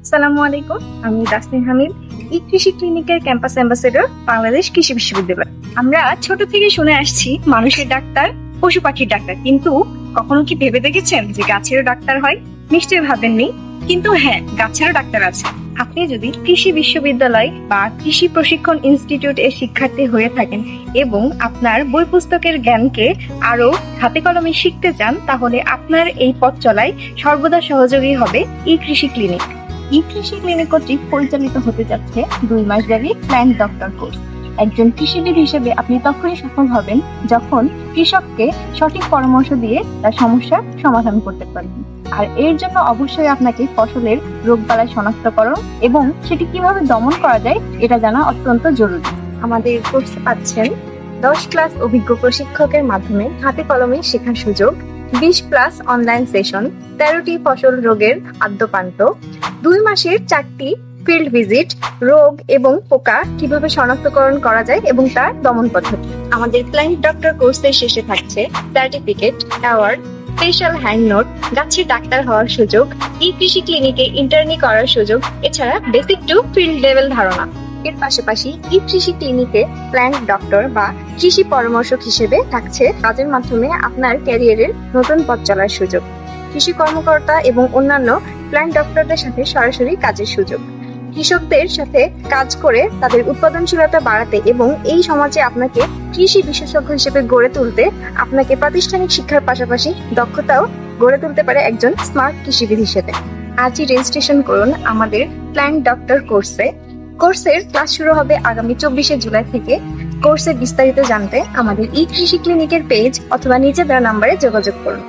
আসসালামু আলাইকুম, আমি তাসনিম হামিদ, ই কৃষি ক্লিনিকের ক্যাম্পাস অ্যাম্বাসেডর, বাংলাদেশ কৃষি বিশ্ববিদ্যালয়। আমরা ছোট থেকে শুনে আসছি মানুষের ডাক্তার, পশু পাখির ডাক্তার, কিন্তু কখনো কি ভেবে দেখেছেন যে গাছেরও ডাক্তার হয়? নিশ্চয়ই ভাবেননি, কিন্তু হ্যাঁ, গাছেরও ডাক্তার আছে। আপনি যদি কৃষি বিশ্ববিদ্যালয় বা কৃষি প্রশিক্ষণ ইনস্টিটিউট এর শিক্ষার্থী হয়ে থাকেন এবং আপনার বই পুস্তকের জ্ঞানকে আরো হাতে কলমে শিখতে চান, তাহলে আপনার এই পথ চলায় সর্বদা সহযোগী হবে ই কৃষি ক্লিনিক। ই কৃষি ক্লিনিক কর্তৃক পরিচালিত হতে যাচ্ছে 2 মাস ব্যাপী প্ল্যান্ট ডক্টর কোর্স। একজন কৃষিবিদ হিসেবে আপনি তখনই সফল হবেন যখন কৃষককে সঠিক পরামর্শ দিয়ে তার সমস্যার সমাধান করতে পারবেন। আর এর জন্য অবশ্যই আপনাকে ফসলের রোগবালাই শনাক্তকরণ এবং সেটি কিভাবে দমন করা যায় এটা জানা অত্যন্ত জরুরি। আমাদের কোর্সে পাচ্ছেন 10+ অভিজ্ঞ প্রশিক্ষকের মাধ্যমে হাতে কলমে শেখার সুযোগ, 20+ অনলাইন সেশন, 13টি ফসল রোগের আদ্যপান্ত, 2 মাসের 4টি ফিল্ড ভিজিট, রোগ এবং পোকা কিভাবে শনাক্তকরণ করা যায় এবং তার দমন পদ্ধতি। আমাদের প্ল্যান্ট ডক্টর কোর্সের শেষে থাকছে certificate, award, special hand note, গাছের ডাক্তার হওয়ার সুযোগ, ই কৃষি ক্লিনিকে ইন্টার্নি করার সুযোগ, এছাড়া বেসিক টু ফিল্ড লেভেল ধারণা। এর পাশাপাশি ই কৃষি ক্লিনিকে প্ল্যান্ট ডক্টর বা কৃষি পরামর্শক হিসেবে থাকছে কাজের মাধ্যমে আপনার ক্যারিয়ারের নতুন পথ চলার সুযোগ, কৃষি কর্মকর্তা এবং অন্যান্য প্ল্যান্ট ডক্টরদের সাথে সরাসরি কাজের সুযোগ, কৃষকদের সাথে কাজ করে তাদের উৎপাদনশীলতা বাড়াতে এবং এই সমাজে আপনাকে কৃষি বিশেষজ্ঞ হিসেবে গড়ে তুলতে আপনাকে প্রাতিষ্ঠানিক শিক্ষার পাশাপাশি দক্ষতাও গড়ে তুলতে পারে একজন স্মার্ট কৃষিবিদ হিসেবে। আজই রেজিস্ট্রেশন করুন আমাদের প্ল্যান্ট ডক্টর কোর্সে। কোর্সের ক্লাস শুরু হবে আগামী 24শে জুলাই থেকে। কোর্সের বিস্তারিত জানতে আমাদের ই কৃষি ক্লিনিকের পেজ অথবা নিচে দেওয়া নম্বরে যোগাযোগ করুন।